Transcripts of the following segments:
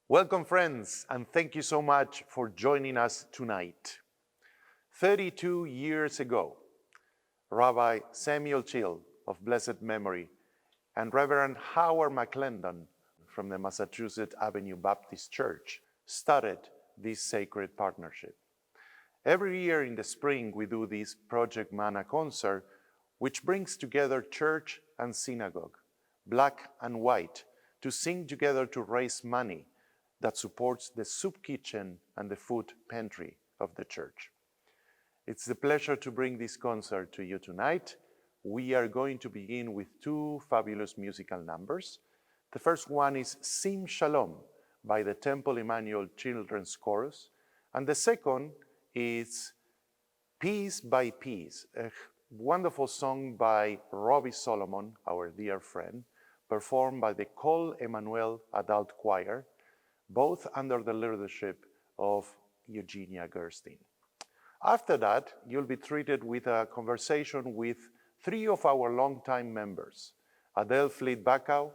Welcome, friends, and thank you so much for joining us tonight. 32 years ago, Rabbi Samuel Chill of blessed memory and Reverend Howard McClendon from the Massachusetts Avenue Baptist Church started this sacred partnership. Every year in the spring, we do this Project Manna concert, which brings together church and synagogue, black and white, to sing together to raise money that supports the soup kitchen and the food pantry of the church. It's a pleasure to bring this concert to you tonight. We are going to begin with two fabulous musical numbers. The first one is Sim Shalom by the Temple Emmanuel Children's Chorus, and the second is Piece by Piece, a wonderful song by Robbie Solomon, our dear friend, performed by the Col Emmanuel Adult Choir, both under the leadership of Eugenia Gerstein. After that, you'll be treated with a conversation with three of our longtime members, Adele Fleet-Bacow,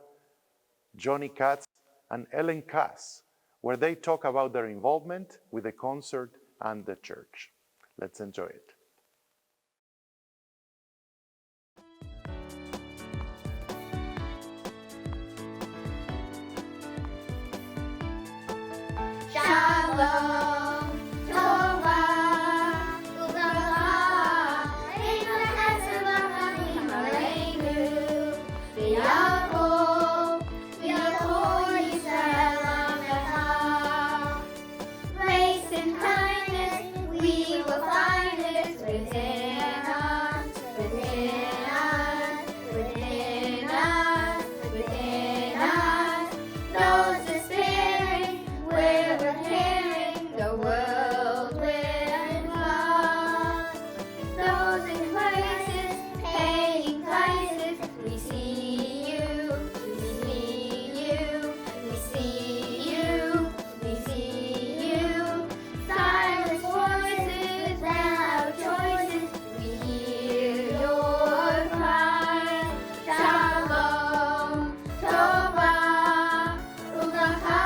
Johnny Katz, and Ellen Cass, where they talk about their involvement with the concert and the church. Let's enjoy it. Shalom, Tova, Ubracha, Eino Hesed B'Chaim Aleinu, V'Yaakov, V'Yakol Yisrael Amecha. Grace and kindness, we will find it within us, within us, within us, within us. Knows the Spirit, where we're carrying the world with love. Those in crisis, paying prices, we see you, we see you, we see you, we see you. Silent voices, loud choices, we hear your cries. Shalom, Tova, Ubracha.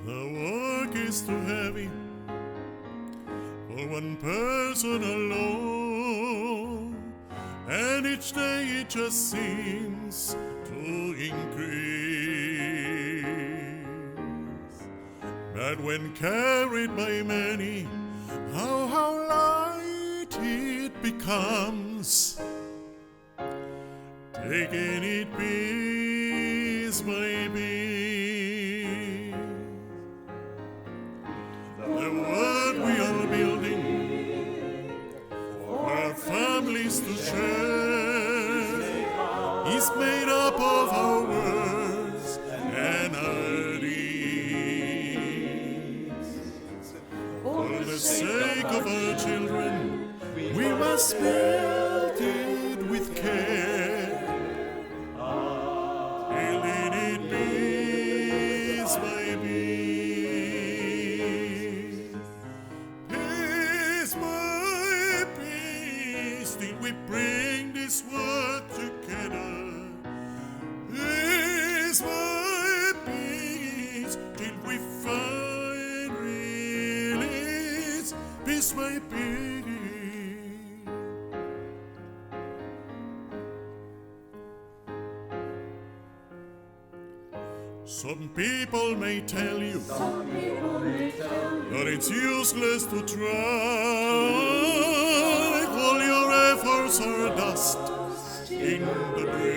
The work is too heavy for one person alone, and each day it just seems to increase. But when carried by many, how light it becomes, taking it piece by piece. The world we are building for our families to share is made up of our words and our deeds. For the sake of our children, we must build it with care, building it peace may be. Some people may tell you that it's useless to try. All your efforts are dust in the breeze.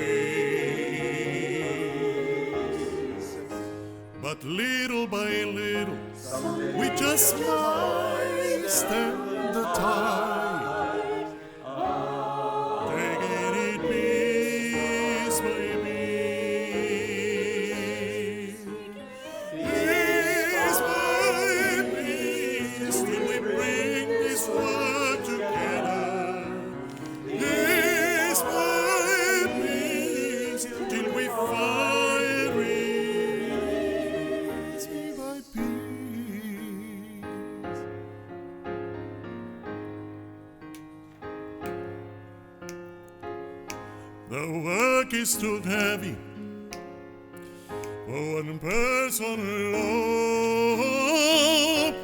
But little by little, we just might stem the tide. Taking it piece by piece. Piece by piece, till we bring this world together. Piece by piece, till we find peace by peace. The work is too heavy for one person alone,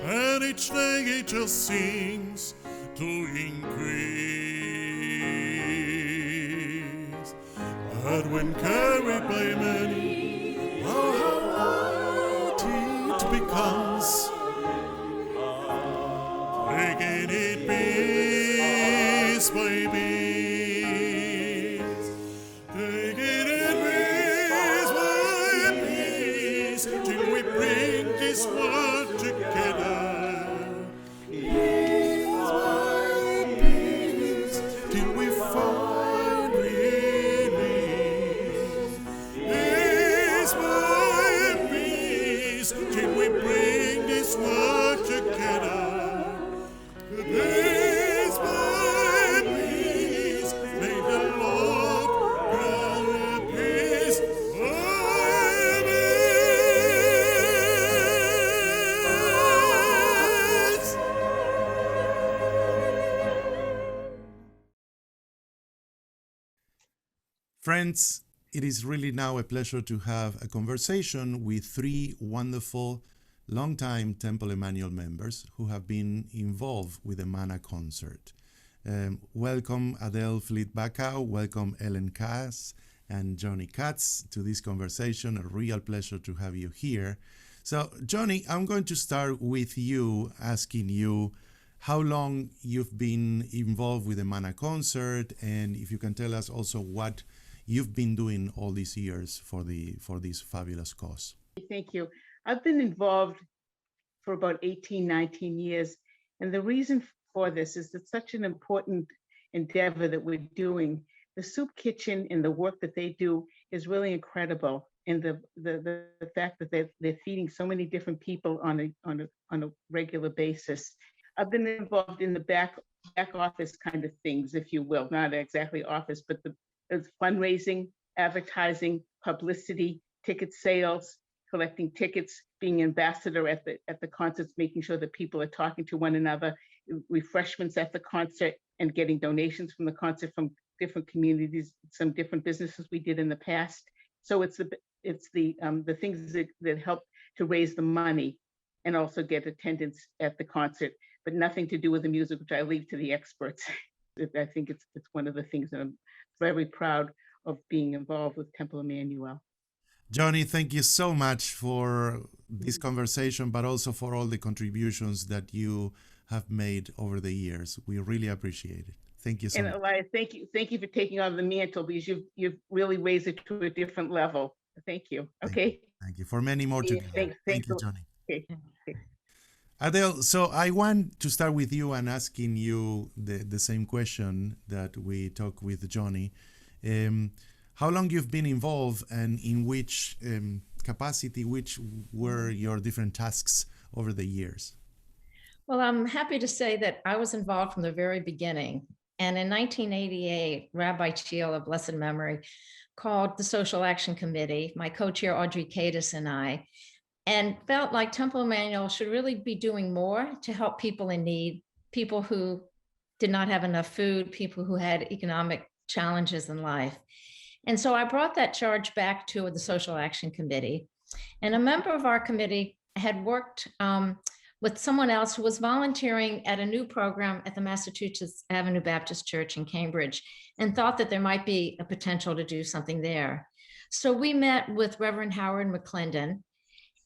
and each day it just seems to increase. But when carried by many, oh, how light it becomes. Taking it piece by piece. Taking it piece by piece, till we bring this world together. Piece by piece, till we find release. Piece by piece, till we bring this world together. Piece by piece, may the Lord grant peace by peace. Friends, it is really now a pleasure to have a conversation with three wonderful longtime Temple Emmanuel members who have been involved with the Manna concert. Welcome Adele Fleet-Bacow, welcome Ellen Cass and Johnny Katz to this conversation. A real pleasure to have you here. So Johnny, I'm going to start with you, asking you how long you've been involved with the Manna concert, and if you can tell us also what you've been doing all these years for this fabulous cause. Thank you. I've been involved for about 18, 19 years. And the reason for this is it's such an important endeavor that we're doing. The soup kitchen and the work that they do is really incredible. And the fact that they're feeding so many different people on a regular basis. I've been involved in the back office kind of things, if you will, not exactly office, but the fundraising, advertising, publicity, ticket sales, collecting tickets, being ambassador at the concerts, making sure that people are talking to one another, refreshments at the concert, and getting donations from the concert from different communities, some different businesses we did in the past. So it's the things that help to raise the money and also get attendance at the concert, but nothing to do with the music, which I leave to the experts. I think it's one of the things that I'm very proud of being involved with Temple Emmanuel. Johnny, thank you so much for this conversation, but also for all the contributions that you have made over the years. We really appreciate it. Thank you so much. And Elias, thank you for taking on the mantle, because you've really raised it to a different level. Thank you. Okay. Thank you. For many more to come. Thank you, Johnny. Okay. Adele, so I want to start with you and asking you the same question that we talked with Johnny. How long you've been involved, and in which capacity, which were your different tasks over the years? Well, I'm happy to say that I was involved from the very beginning. And in 1988, Rabbi Cheel of blessed memory called the Social Action Committee, my co-chair Audrey Cadis and I, and felt like Temple Emmanuel should really be doing more to help people in need, people who did not have enough food, people who had economic challenges in life. And so I brought that charge back to the Social Action Committee. And a member of our committee had worked with someone else who was volunteering at a new program at the Massachusetts Avenue Baptist Church in Cambridge and thought that there might be a potential to do something there. So we met with Reverend Howard McClendon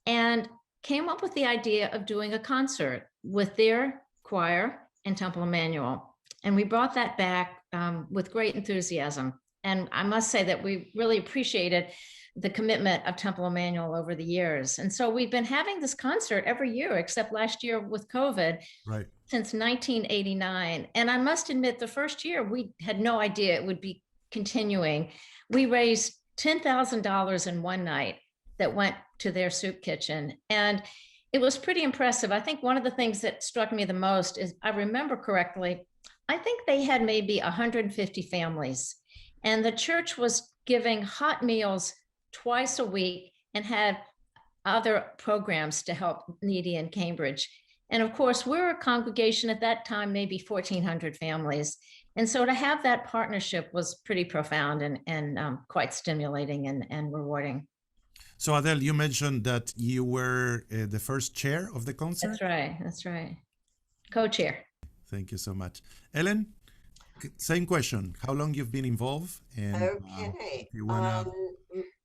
and came up with the idea of doing a concert with their choir and Temple Emmanuel. And we brought that back with great enthusiasm. And I must say that we really appreciated the commitment of Temple Emmanuel over the years. And so we've been having this concert every year, except last year with COVID, Right. since 1989. And I must admit, the first year we had no idea it would be continuing. We raised $10,000 in one night that went to their soup kitchen. And it was pretty impressive. I think one of the things that struck me the most is, I remember correctly, I think they had maybe 150 families, and the church was giving hot meals twice a week and had other programs to help needy in Cambridge. And of course, we're a congregation at that time, maybe 1,400 families. And so to have that partnership was pretty profound and quite stimulating and rewarding. So Adele, you mentioned that you were the first chair of the concert. That's right. That's right. Co-chair. Thank you so much. Ellen, same question. How long you've been involved? And Okay. if you wanna...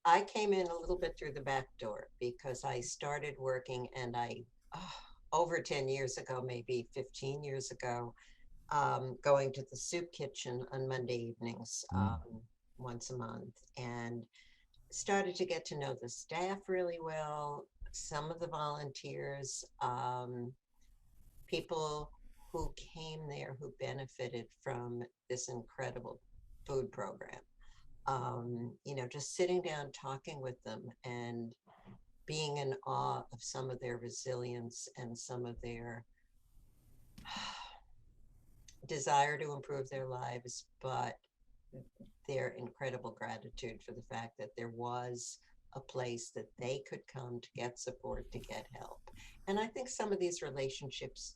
I came in a little bit through the back door because I started working and over 10 years ago, maybe 15 years ago, going to the soup kitchen on Monday evenings, once a month, and started to get to know the staff really well, some of the volunteers, people who came there who benefited from this incredible food program. Just sitting down, talking with them and being in awe of some of their resilience and some of their desire to improve their lives, but their incredible gratitude for the fact that there was a place that they could come to get support, to get help. And I think some of these relationships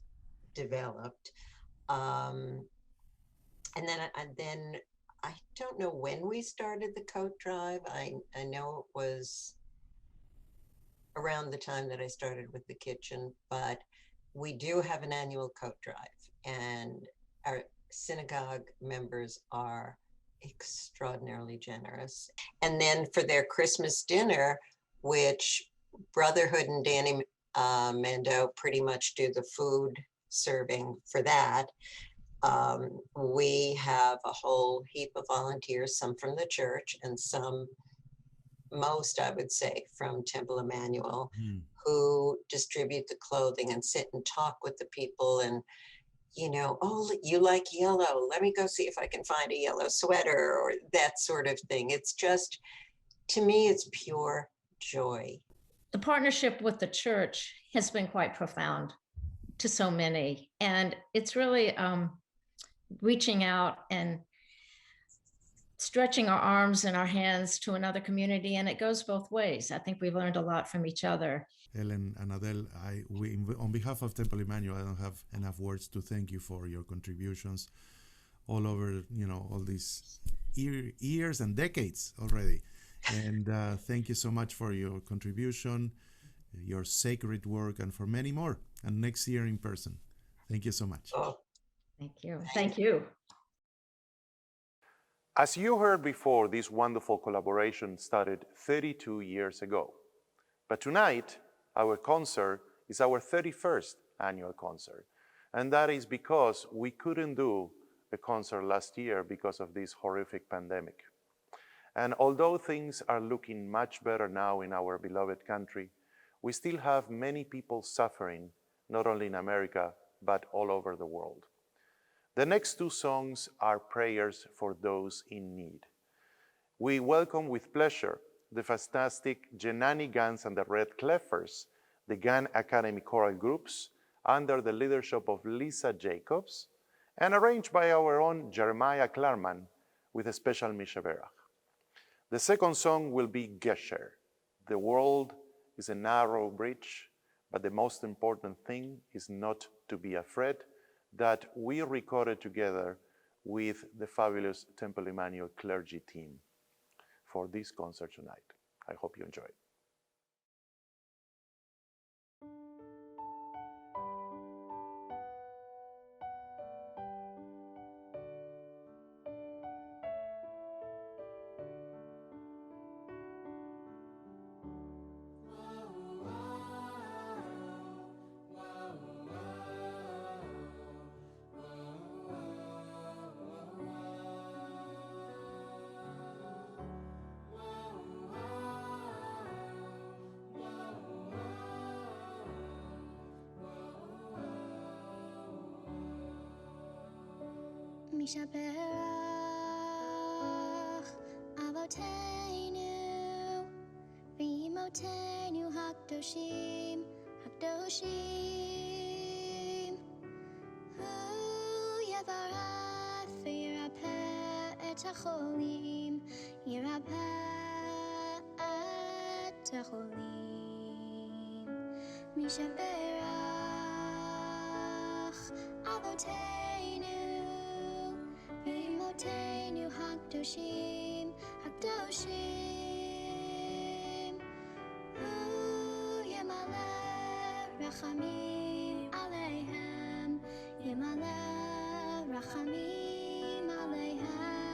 developed. And then I don't know when we started the coat drive. I know it was around the time that I started with the kitchen, but we do have an annual coat drive, and our synagogue members are extraordinarily generous. And then for their Christmas dinner, which Brotherhood and Danny Mando pretty much do the food serving for that, we have a whole heap of volunteers, some from the church and most, I would say, from Temple Emmanuel, who distribute the clothing and sit and talk with the people and, oh, you like yellow, let me go see if I can find a yellow sweater, or that sort of thing. It's just, to me, it's pure joy. The partnership with the church has been quite profound to so many, and it's really reaching out and stretching our arms and our hands to another community, and it goes both ways. I think we've learned a lot from each other. Ellen and Adele, on behalf of Temple Emmanuel, I don't have enough words to thank you for your contributions all over, all these years and decades already. And thank you so much for your contribution, your sacred work, and for many more. And next year in person. Thank you so much. Oh, Thank you. Thank you. As you heard before, this wonderful collaboration started 32 years ago. But tonight, our concert is our 31st annual concert. And that is because we couldn't do a concert last year because of this horrific pandemic. And although things are looking much better now in our beloved country, we still have many people suffering, not only in America, but all over the world. The next two songs are prayers for those in need. We welcome with pleasure the fantastic Jenani Gans and the Red Cleffers, the Gan Academy choral groups, under the leadership of Lisa Jacobs, and arranged by our own Jeremiah Klarman with a special Misha Berach. The second song will be Gesher. The world is a narrow bridge, but the most important thing is not to be afraid, that we recorded together with the fabulous Temple Emmanuel clergy team for this concert tonight. I hope you enjoy it. משבח אבותינו ואימותינו הקדושים הקדושים הוא יברך וירפא את החולים ירפא את החולים משבח אבותינו ואימותינו הקדושים הקדושים הוא ימלא רחמים עליהם ימלא רחמים עליהם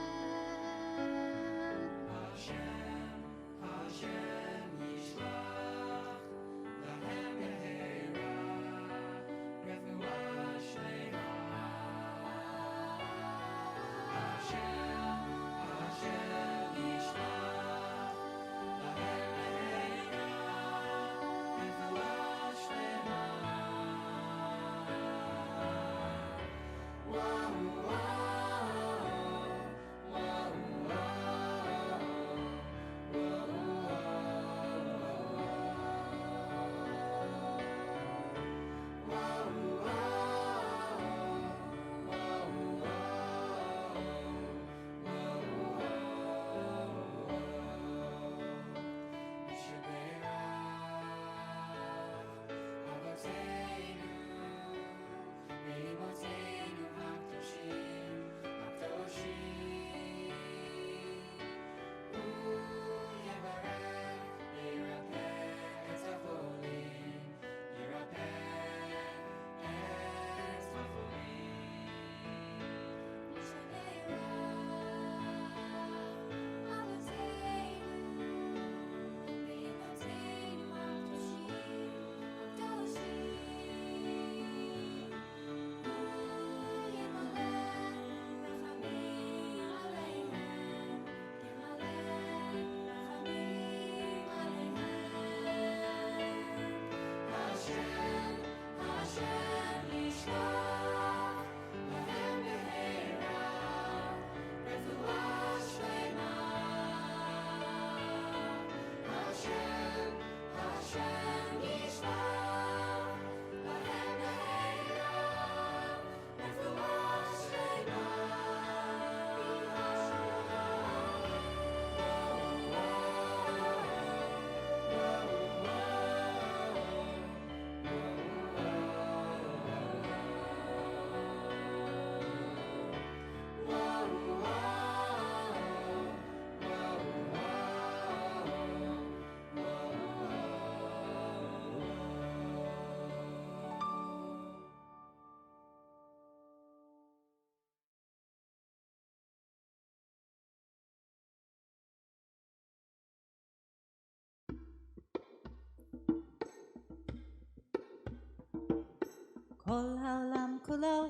כל העולם כולו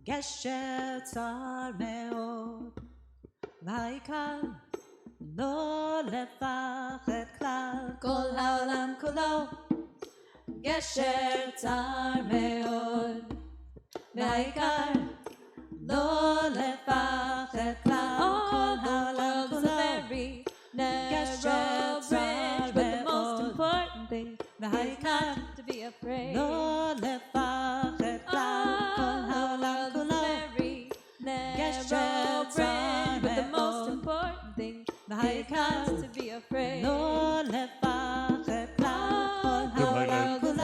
גשר צר מאוד, והעיקר לא לפחד כלל. כל העולם כולו גשר צר מאוד, והעיקר לא לפחד כלל. כל העולם כולו גשר צר מאוד, והעיקר לא לפחד כלל. כל העולם כולו גשר צר מאוד, והעיקר לא לפחד כלל. כל העולם כולו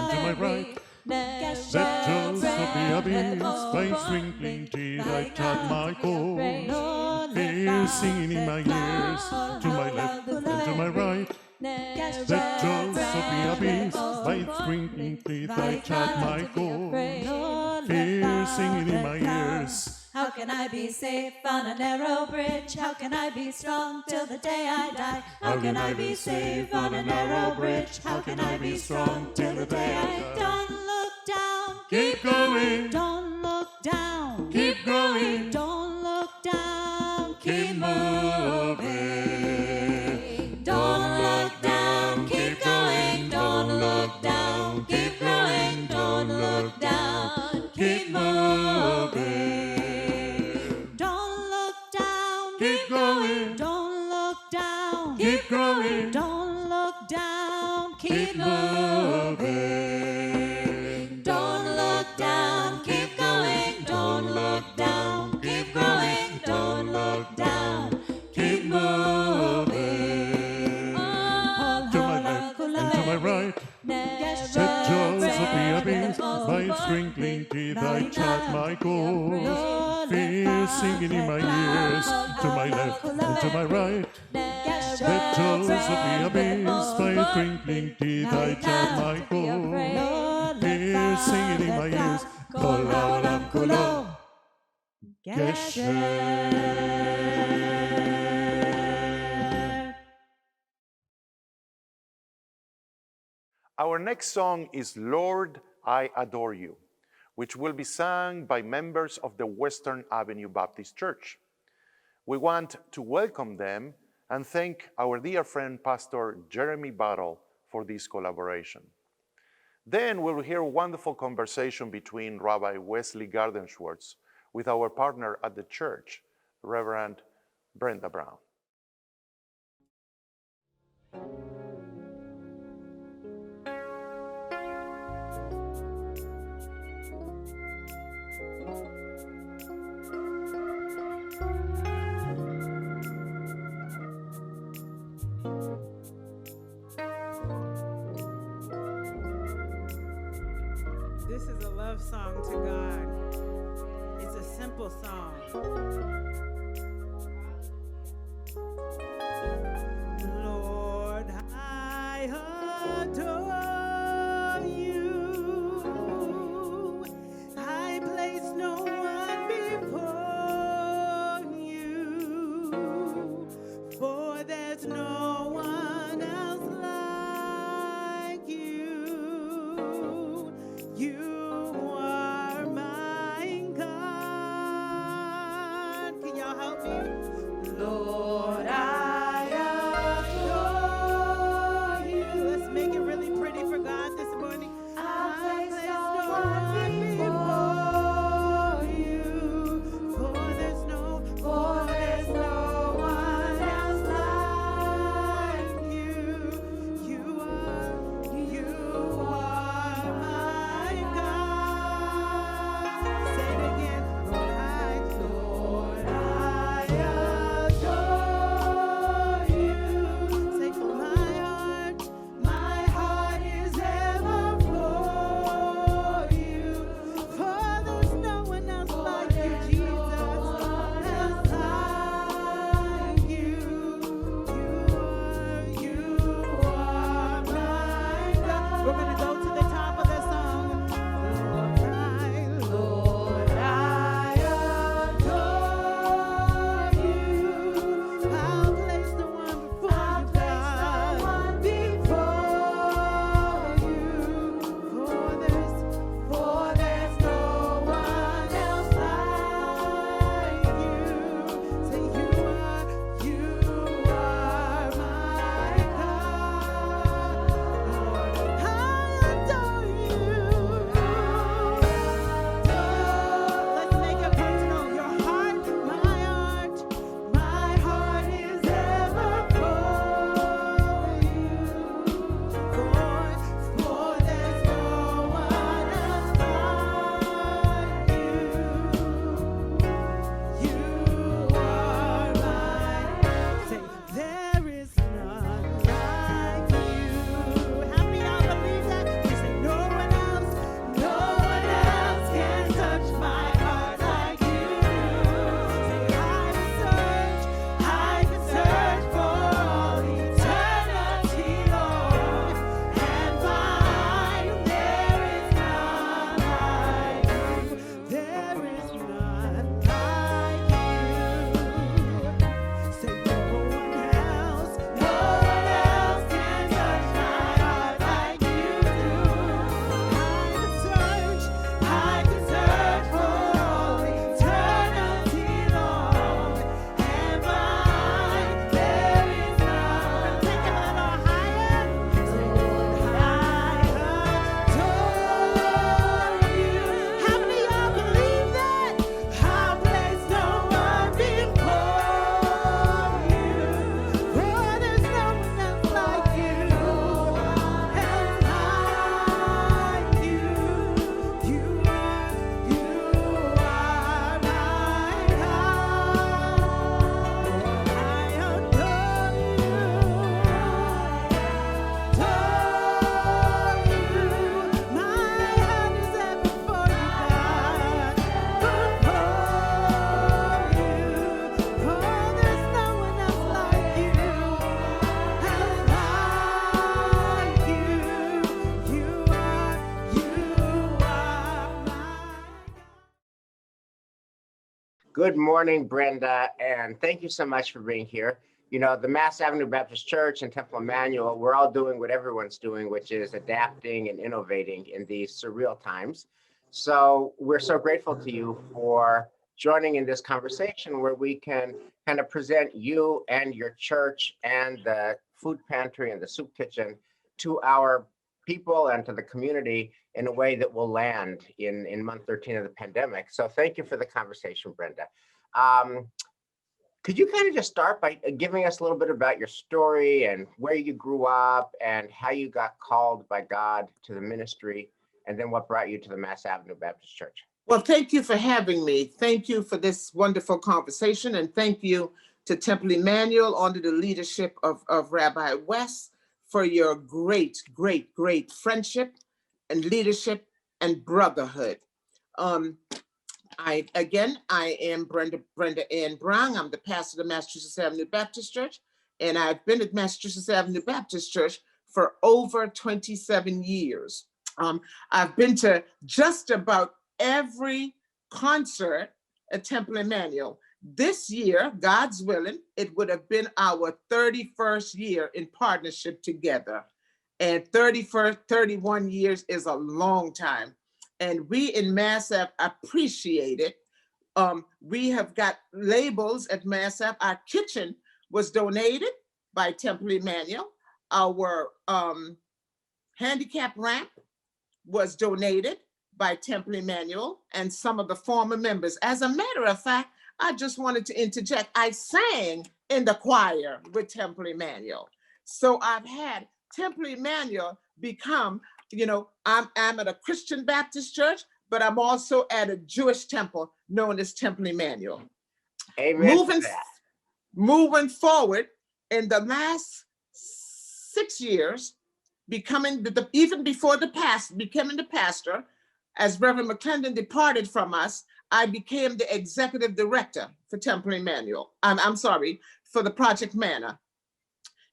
That tells of the abyss by twinkling teeth I taught my cause. Fear singing in my ears, to my left and to my right. That tells of the abyss by twinkling teeth I taught my cause. Fear singing in my ears. How can I be safe on a narrow bridge? How can I be strong till the day I die? How can I be safe on a narrow bridge? How can I be strong till the day I die? Don't look down, Keep going, don't look down, keep going, don't look down, keep moving. Don't look down, keep going, don't look down, keep going, don't look down, Keep moving. keep moving. Don't look down, keep going. Don't look down, keep growing. Don't look down, keep moving. To my left and to my right, set jaws of the abyss, by twinkling teeth I chart my course. Fear singing in my ears, to my left and to my right. Set jaws of the abyss, by twinkling teeth I chart my course. Fear singing in my ears, Kololam Kolo, Gesher. Our next song is Lord, I Adore You, which will be sung by members of the Western Avenue Baptist Church. We want to welcome them and thank our dear friend, Pastor Jeremy Battle, for this collaboration. Then we'll hear a wonderful conversation between Rabbi Wesley Gardenschwartz with our partner at the church, Reverend Brenda Brown. This is a love song to God. It's a simple song. Lord, I adore you. I place no one before you, for there's no one else like you. You are my God. Can y'all help me? Lord, I adore you. Let's make it really pretty Good morning, Brenda, and thank you so much for being here. You know, the Mass Avenue Baptist Church and Temple Emmanuel, we're all doing what everyone's doing, which is adapting and innovating in these surreal times. So we're so grateful to you for joining in this conversation where we can kind of present you and your church and the food pantry and the soup kitchen to our people and to the community in a way that will land in month 13 of the pandemic. So thank you for the conversation, Brenda. Could you kind of just start by giving us a little bit about your story and where you grew up and how you got called by God to the ministry, and then what brought you to the Mass Avenue Baptist Church? Well, thank you for having me. Thank you for this wonderful conversation, and thank you to Temple Emmanuel under the leadership of Rabbi West for your great friendship and leadership and brotherhood. I am Brenda Ann Brown. I'm the pastor of the Massachusetts Avenue Baptist Church, and I've been at Massachusetts Avenue Baptist Church for over 27 years. I've been to just about every concert at Temple Emmanuel. This year, God's willing, it would have been our 31st year in partnership together. And 31 years is a long time. And we in MassApp appreciate it. We have got labels at MassApp. Our kitchen was donated by Temple Emmanuel. Our handicap ramp was donated by Temple Emmanuel and some of the former members. As a matter of fact, I just wanted to interject. I sang in the choir with Temple Emmanuel. So I've had Temple Emmanuel become, I'm at a Christian Baptist church, but I'm also at a Jewish temple known as Temple Emmanuel. Amen. Moving forward, in the last 6 years, becoming even before becoming the pastor, as Reverend McClendon departed from us, I became the executive director for Temple Emmanuel. I'm sorry, for the Project Manna.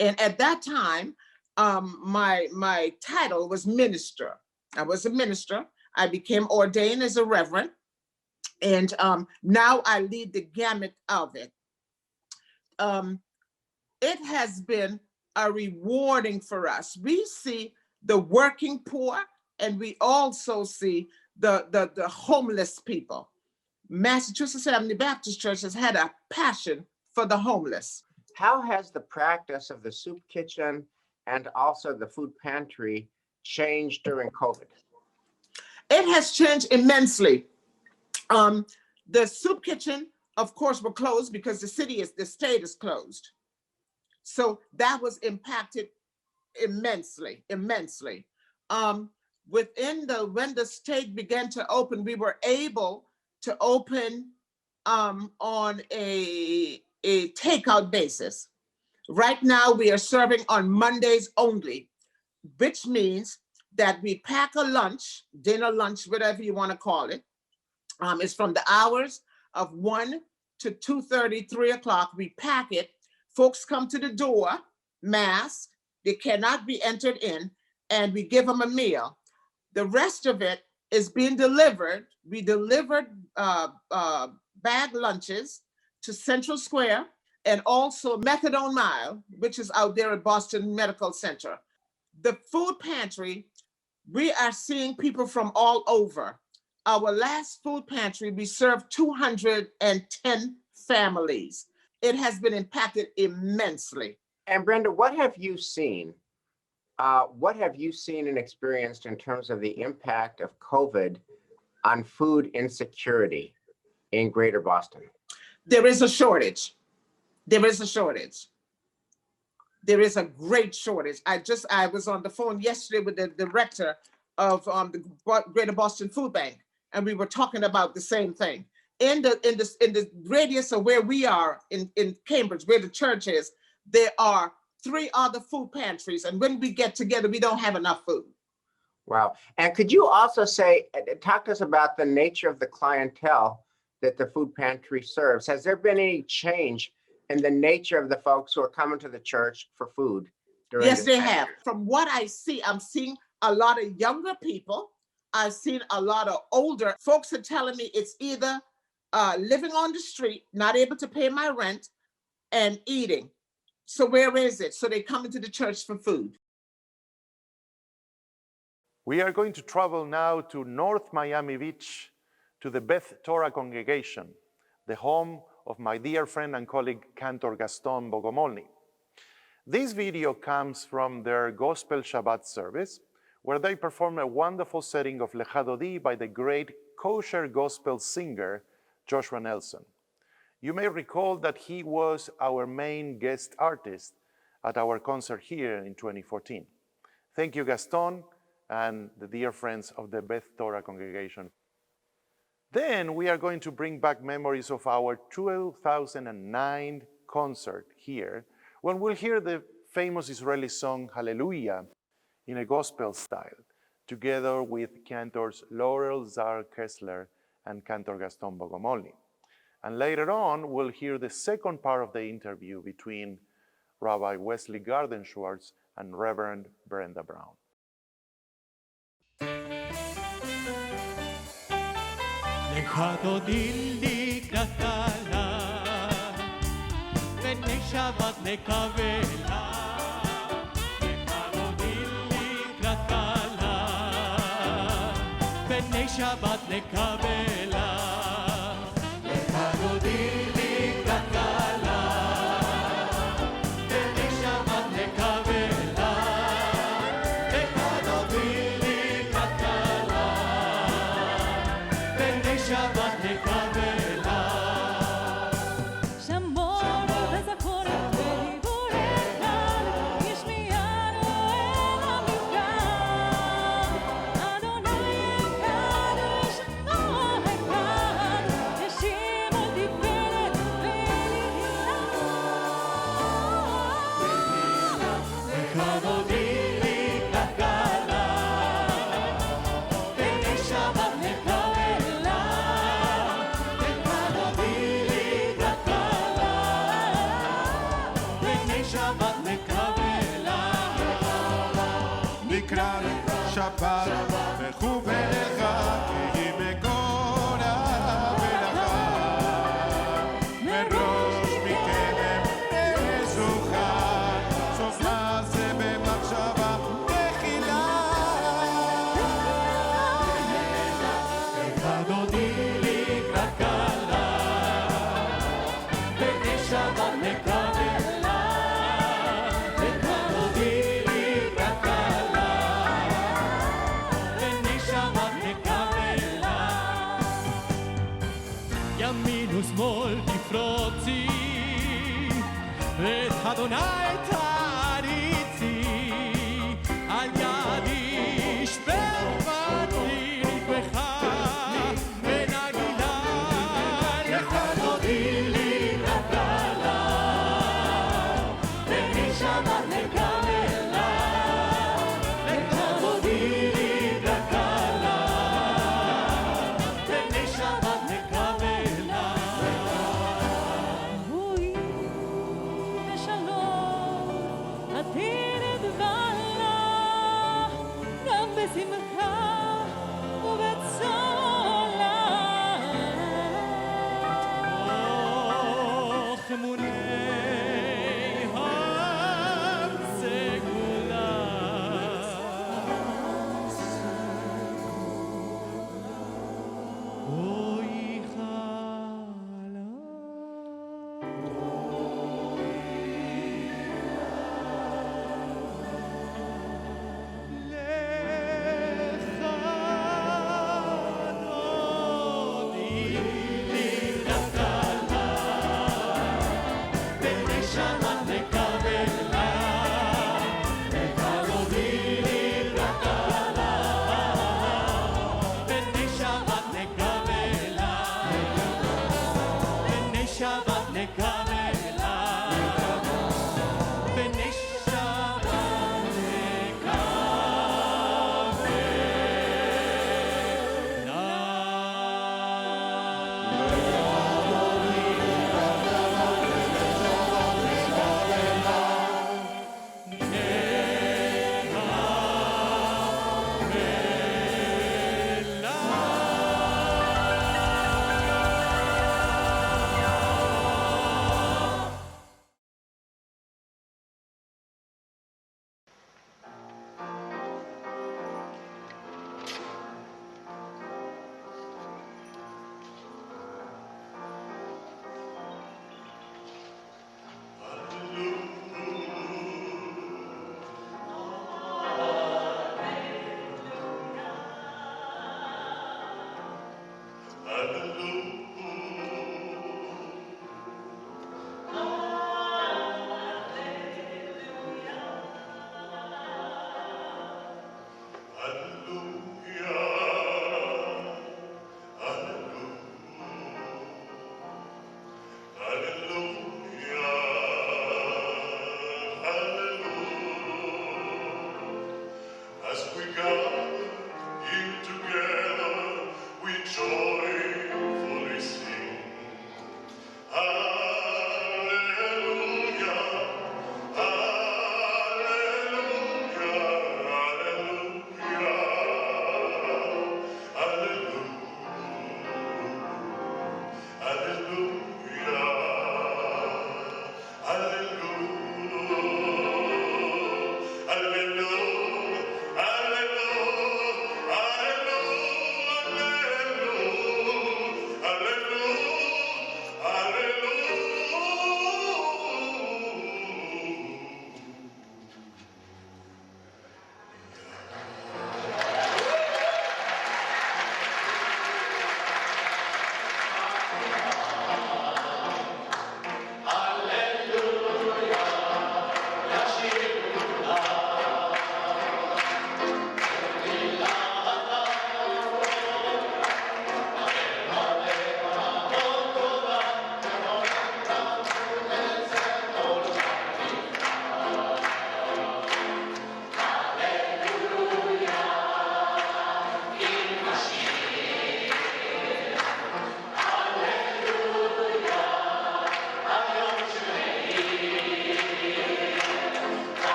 And at that time, my title was minister. I was a minister. I became ordained as a reverend. And now I lead the gamut of it. It has been a rewarding for us. We see the working poor, and we also see the homeless people. Massachusetts Avenue Baptist Church has had a passion for the homeless. How has the practice of the soup kitchen and also the food pantry changed during COVID? It has changed immensely. The soup kitchen, of course, were closed because the state is closed. So that was impacted immensely. When the state began to open, we were able to open on a takeout basis. Right now, we are serving on Mondays only, which means that we pack a lunch, dinner, lunch, whatever you want to call it. It's from the hours of 1 to 2:30, 3 o'clock. We pack it. Folks come to the door, masked. They cannot be entered in, and we give them a meal. The rest of it is being delivered. We delivered bag lunches to Central Square and also Methadone Mile, which is out there at Boston Medical Center. The food pantry, we are seeing people from all over. Our last food pantry, we served 210 families. It has been impacted immensely. And Brenda, what have you seen? What have you seen and experienced in terms of the impact of COVID on food insecurity in Greater Boston? There is a shortage. There is a great shortage. I was on the phone yesterday with the director of the Greater Boston Food Bank, and we were talking about the same thing. In the radius of where we are in Cambridge, where the church is, there are 3 other food pantries, and when we get together, we don't have enough food. Wow. And could you also talk to us about the nature of the clientele that the food pantry serves? Has there been any change in the nature of the folks who are coming to the church for food? Yes, they have. From what I see, I'm seeing a lot of younger people. I've seen a lot of older folks are telling me it's either living on the street, not able to pay my rent, and eating. So where is it? So they come into the church for food. We are going to travel now to North Miami Beach to the Beth Torah congregation, the home of my dear friend and colleague, Cantor Gaston Bogomolny. This video comes from their Gospel Shabbat service, where they perform a wonderful setting of Lecha Dodi by the great kosher gospel singer, Joshua Nelson. You may recall that he was our main guest artist at our concert here in 2014. Thank you, Gaston, and the dear friends of the Beth Torah congregation. Then we are going to bring back memories of our 2009 concert here, when we'll hear the famous Israeli song Hallelujah in a gospel style, together with cantors Laurel Zar Kessler and Cantor Gaston Bogomolny. And later on, we'll hear the second part of the interview between Rabbi Wesley Garden-Schwartz and Reverend Brenda Brown. לך דודי לקראת כלה, בני שבת נקבלה. לך דודי לקראת כלה, בני שבת נקבלה. לך דודי לקראת כלה, בני שבת נקבלה. לך דודי לקראת כלה, בני שבת נקבלה. שמור וזכור את דיבוריך, השמיענו אל המפגן. אדוני הקדוש, האחד, ישימו תפארת ונהילה. לך דודי לקראת כלה, בני שבת נקבלה. לך דודי לקראת כלה, בני שבת נקבלה. נקרא לשבת מכובדך, כי היא מקור המלאכה. מראש מקדם מזוכה, סוף מעשה במחשבה תחילה. לך דודי לקראת כלה, בני שבת נקבלה. לך דודי לקראת כלה, בני שבת נקבלה. ימין ושמאל תפרוצי, ואת אדוני תעריצי. על ידי שפרתי נקבך ונגילה. לך דודי לקראת כלה, בני שבת נקבלה. לך דודי לקראת כלה, בני שבת נקבלה. רואי בשלום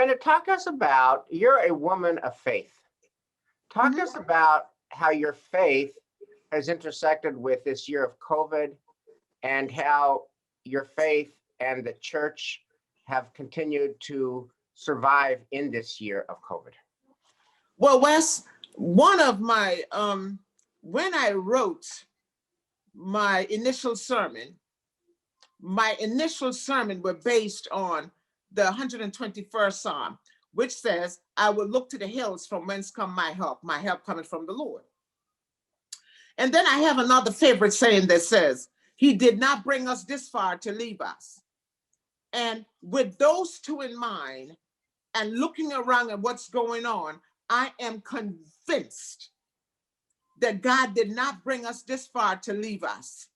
Brenda, talk us about, you're a woman of faith. Talk us about how your faith has intersected with this year of COVID and how your faith and the church have continued to survive in this year of COVID. Well, Wes, one of my, when I wrote my initial sermon were based on the 121st Psalm, which says, I will look to the hills from whence come my help coming from the Lord. And then I have another favorite saying that says, he did not bring us this far to leave us. And with those two in mind, and looking around at what's going on, I am convinced that God did not bring us this far to leave us.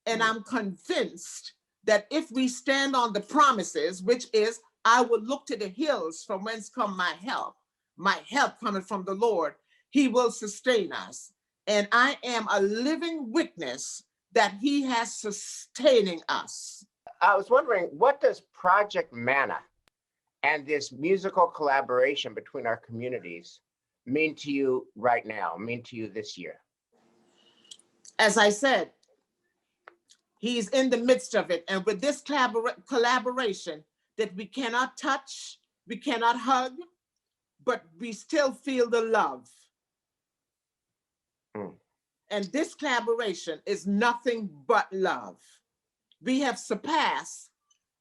And I'm convinced that if we stand on the promises, which is, I will look to the hills from whence come my help coming from the Lord, he will sustain us. And I am a living witness that he has sustaining us. I was wondering, what does Project Manna and this musical collaboration between our communities mean to you right now, mean to you this year? As I said, he's in the midst of it. And with this collaboration that we cannot touch, we cannot hug, but we still feel the love. And this collaboration is nothing but love. We have surpassed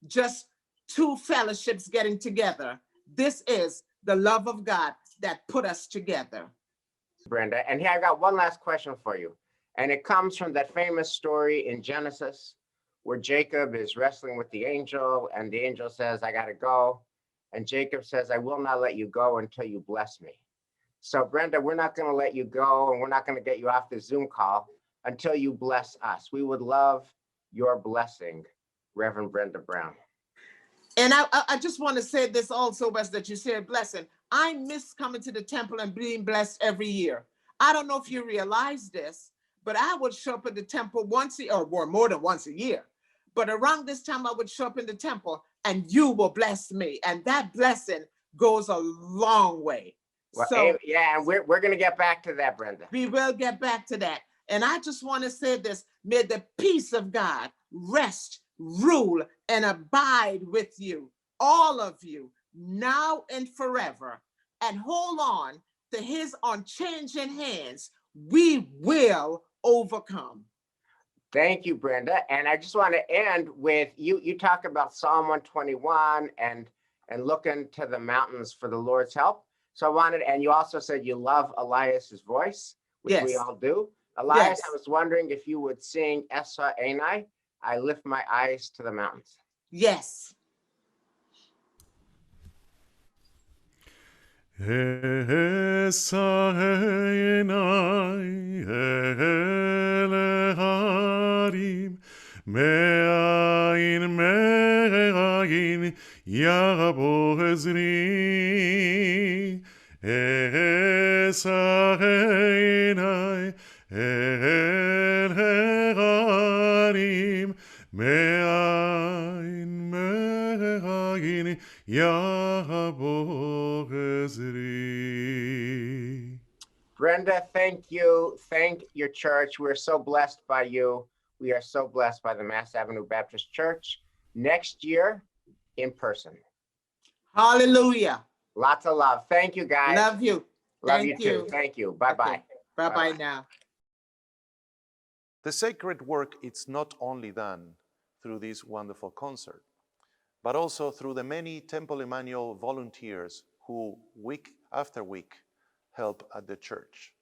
just two fellowships getting together. This is the love of God that put us together. Brenda, and here I got one last question for you. And it comes from that famous story in Genesis where Jacob is wrestling with the angel and the angel says, I gotta go. And Jacob says, I will not let you go until you bless me. So Brenda, we're not gonna let you go and we're not gonna get you off the Zoom call until you bless us. We would love your blessing, Reverend Brenda Brown. And I just want to say this also, Wes, that you said blessing. I miss coming to the temple and being blessed every year. I don't know if you realize this, but I would show up at the temple once a year, or more than once a year. But around this time, I would show up in the temple and you will bless me. And that blessing goes a long way. Well, So yeah, and we're going to get back to that, Brenda. we will get back to that. And I just want to say this, may the peace of God rest, rule, and abide with you, all of you, now and forever. And hold on to his unchanging hands. We will overcome. Thank you, Brenda. And I just want to end with you talk about Psalm 121 and looking to the mountains for the Lord's help. So I wanted, and you also said you love Elias's voice, which we all do. Elias, I was wondering if you would sing Essa Enai, I lift my eyes to the mountains. Yes. Essa Enai el harim me'ayin yabo ezri Essa Enai el harim me'ayin yabo ezri. Brenda, thank you. Thank your church. We're so blessed by you. We are so blessed by the Mass Avenue Baptist Church. Next year, in person. Hallelujah. Lots of love. Thank you, guys. Love you. Love you too. Thank you. Bye-bye. Okay. Bye-bye now. The sacred work is not only done through this wonderful concert, but also through the many Temple Emmanuel volunteers who week after week help at the church,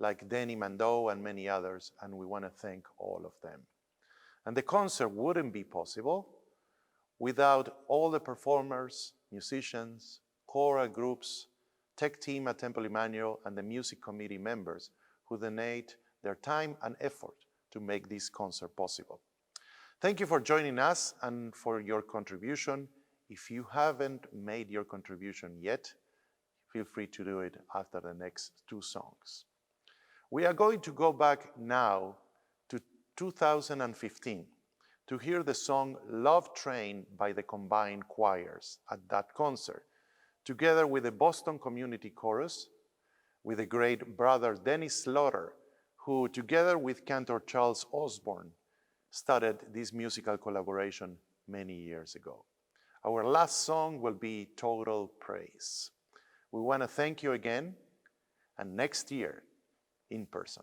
like Denny Mando and many others, and we want to thank all of them. And the concert wouldn't be possible without all the performers, musicians, choral groups, tech team at Temple Emmanuel, and the music committee members who donate their time and effort to make this concert possible. Thank you for joining us and for your contribution. If you haven't made your contribution yet, feel free to do it after the next two songs. We are going to go back now to 2015 to hear the song Love Train by the combined choirs at that concert. together with the Boston Community Chorus, with the great brother Dennis Slaughter, who together with Cantor Charles Osborne started this musical collaboration many years ago. Our last song will be Total Praise. We want to thank you again, and next year in person.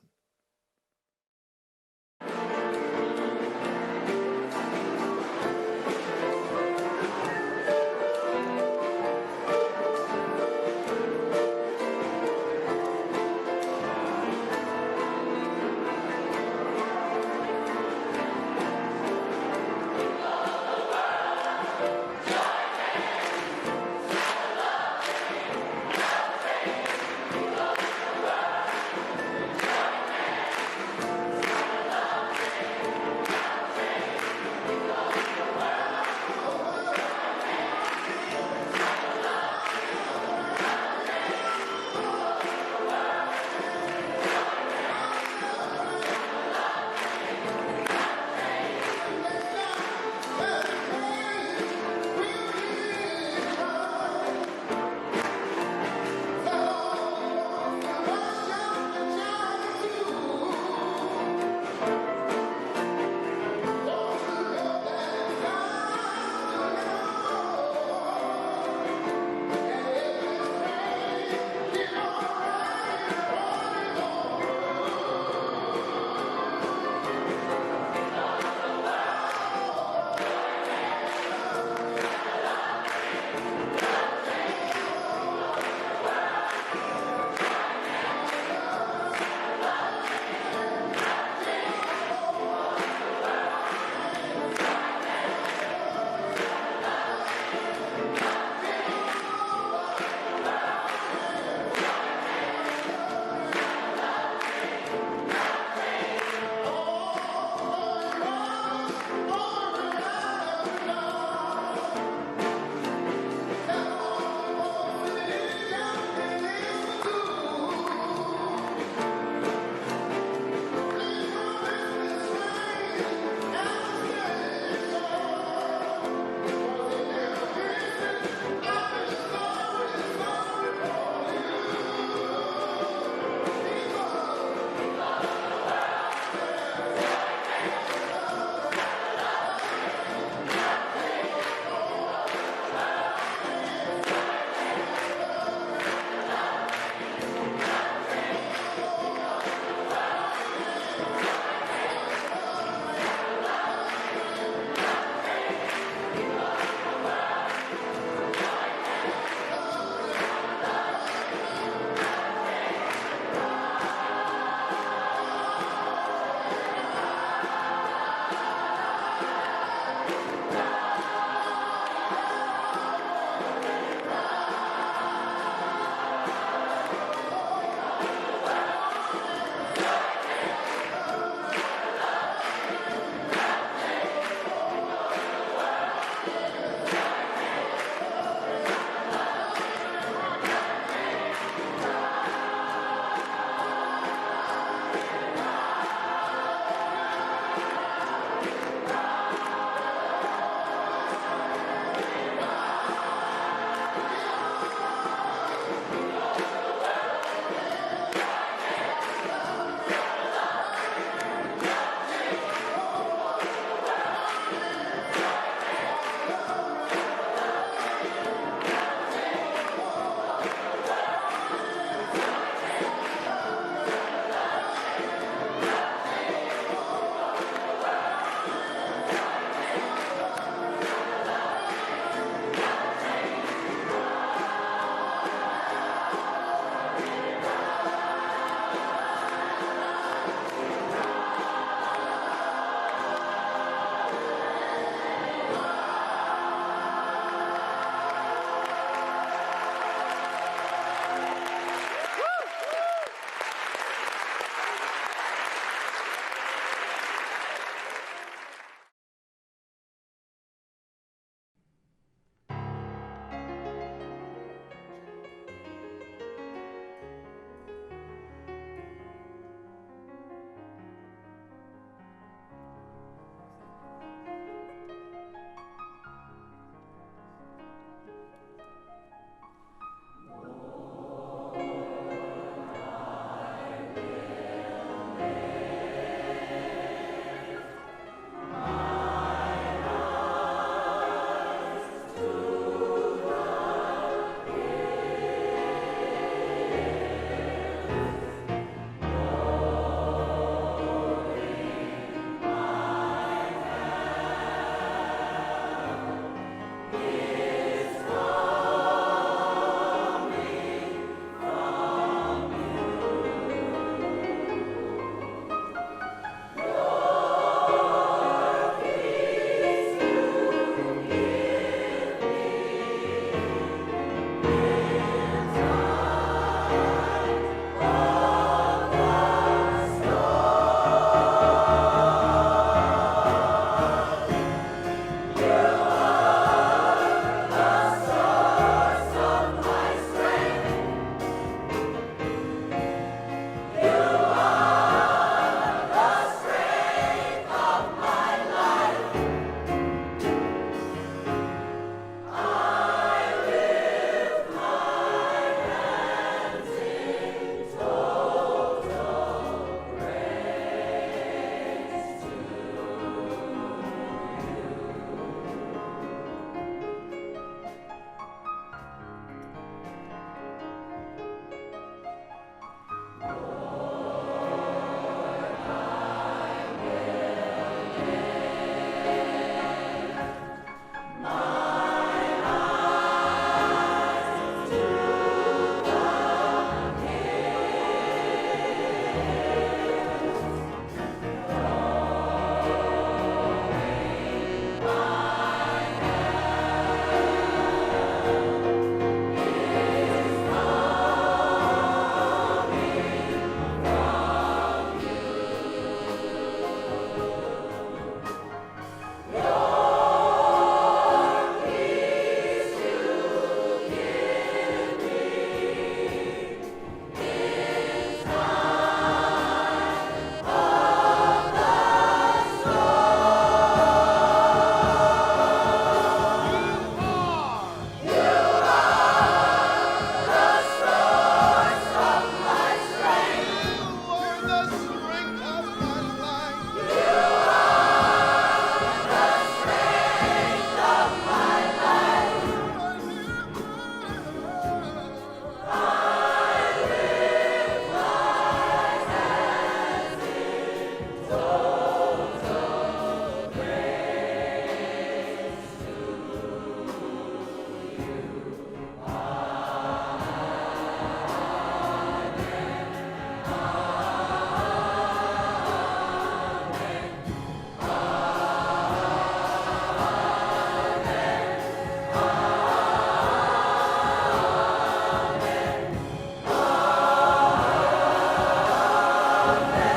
Amen.